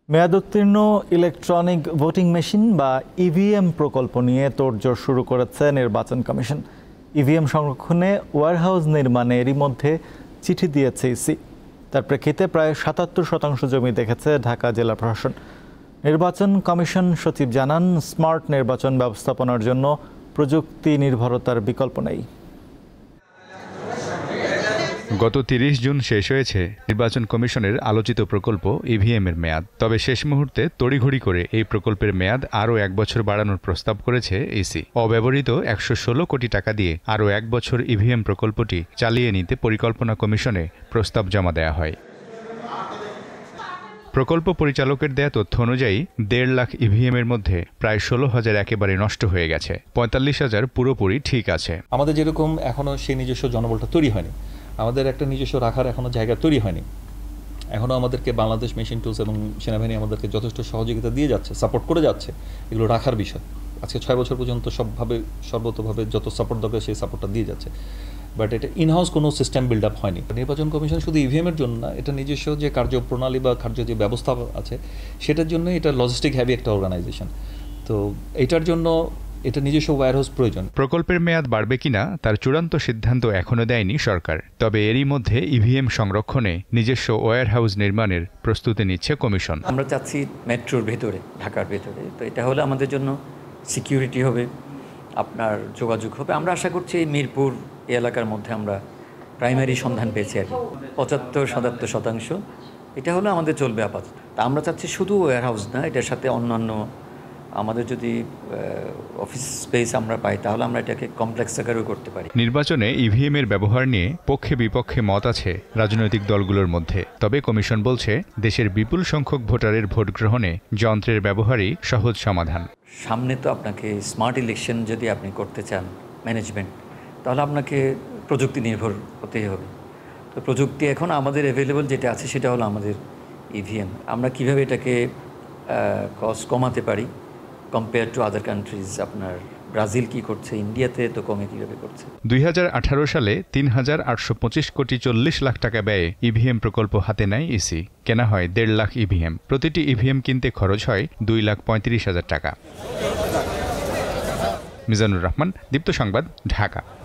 মেয়াদোত্তীর্ণ electronic voting machine বা EVM প্রকল্প নিয়ে তোড়জোড় শুরু করেছে নির্বাচন কমিশন। ইভিএম সংরক্ষণে ওয়্যারহাউস নির্মাণে এরই মধ্যে চিঠি দিয়েছে ইসি। তার প্রেক্ষিতে প্রায় ৭৭% জমি দেখেছে ঢাকা জেলা প্রশাসন। নির্বাচন কমিশন সচিব জানান, স্মার্ট নির্বাচন ব্যবস্থাপনার জন্য প্রযুক্তি নির্ভরতার বিকল্প নেই। গত ৩০ জুন শেষ হয়েছে নির্বাচন কমিশনের আলোচিত প্রকল্প ইভিএম এর মেয়াদ। তবে শেষ মুহূর্তে তড়িঘড়ি করে এই প্রকল্পের মেয়াদ আরও ১ বছর বাড়ানোর প্রস্তাব করেছে ইসি। অব্যবহৃত ১১৬ কোটি টাকা দিয়ে আরও ১ বছর ইভিএম প্রকল্পটি চালিয়ে নিতে পরিকল্পনা কমিশনে প্রস্তাব জমা দেওয়া হয়। প্রকল্প পরিচালকের দেয়া তথ্য অনুযায়ী ১.৫ লাখ ইভিএম এর মধ্যে প্রায় ১৬,০০০ একেবারে নষ্ট হয়ে গেছে, ৪৫,০০০ পুরোপুরি ঠিক আছে। আমাদের যেরকম এখনো সেই নিজস্ব জনবলটা তৈরি হয়নি, আমাদের একটা নিজস্ব রাখার এখনো জায়গা তৈরি হয়নি। এখনো আমাদেরকে বাংলাদেশ মেশিন টুলস এবং সেনাবাহিনী আমাদেরকে যথেষ্ট সহযোগিতা দিয়ে যাচ্ছে, সাপোর্ট করে যাচ্ছে এগুলো রাখার বিষয়। আজকে ৬ বছর পর্যন্ত সর্বতভাবে যত সাপোর্ট দরকার সেই সাপোর্টটা দিয়ে যাচ্ছে। বাট এটা ইনহাউস কোনো সিস্টেম বিল্ড আপ হয়নি। নির্বাচন কমিশন শুধু ইভিএমের জন্য না, এটা নিজস্ব যে কার্যপ্রণালী বা কার্য যে ব্যবস্থা আছে সেটার জন্য এটা লজিস্টিক হ্যাভি একটা অর্গানাইজেশন। তো এটার জন্য এটা নিজস্ব ওয়্যারহাউস প্রয়োজন। প্রকল্পের মেয়াদ বাড়বে কিনা তার চূড়ান্ত সিদ্ধান্ত এখনো দেয়নি সরকার। তবে এরই মধ্যে ইভিএম সংরক্ষণে নিজস্ব ওয়্যারহাউস নির্মাণের প্রস্তুতি নিচ্ছে কমিশন। আমরা চাচ্ছি মেট্রোর ভেতরে, ঢাকার ভেতরে। তো এটা হলে আমাদের জন্য সিকিউরিটি হবে, আপনার যোগাযোগ হবে। আমরা আশা করছি এই মিরপুর এলাকার মধ্যে আমরা প্রাইমারি সন্ধান পেয়েছি আর কি ৭৫-৭৭%। এটা হলে আমাদের চলবে আপাতত। তা আমরা চাচ্ছি শুধু ওয়্যারহাউস না, এটার সাথে অন্যান্য আমাদের যদি অফিস স্পেস আমরা পাই তাহলে আমরা এটাকে কমপ্লেক্স আকারেও করতে পারি। নির্বাচনে ইভিএম এর ব্যবহার নিয়ে পক্ষে বিপক্ষে মত আছে রাজনৈতিক দলগুলোর মধ্যে। তবে কমিশন বলছে, দেশের বিপুল সংখ্যক ভোটারের ভোট গ্রহণে যন্ত্রের ব্যবহারই সহজ সমাধান। সামনে তো আপনাকে স্মার্ট ইলেকশন যদি আপনি করতে চান ম্যানেজমেন্ট, তাহলে আপনাকে প্রযুক্তি নির্ভর হতেই হবে। তো প্রযুক্তি এখন আমাদের অ্যাভেলেবল যেটা আছে সেটা হলো আমাদের ইভিএম। আমরা কিভাবে এটাকে কস্ট কমাতে পারি কম্পেয়ার টু আদার কান্ট্রিজ। আপনার ব্রাজিল কি করছে, ইন্ডিয়াতে তো কমে কীভাবে করছে। ২০১৮ সালে ৩,৮২৫ কোটি ৪০ লাখ টাকা ব্যয়ে ইভিএম প্রকল্প হাতে নেয় ইসি। কেনা হয় ১.৫ লাখ ইভিএম। প্রতিটি ইভিএম কিনতে খরচ হয় ২,৩৫,০০০ টাকা। মিজানুর রহমান, দীপ্ত সংবাদ, ঢাকা।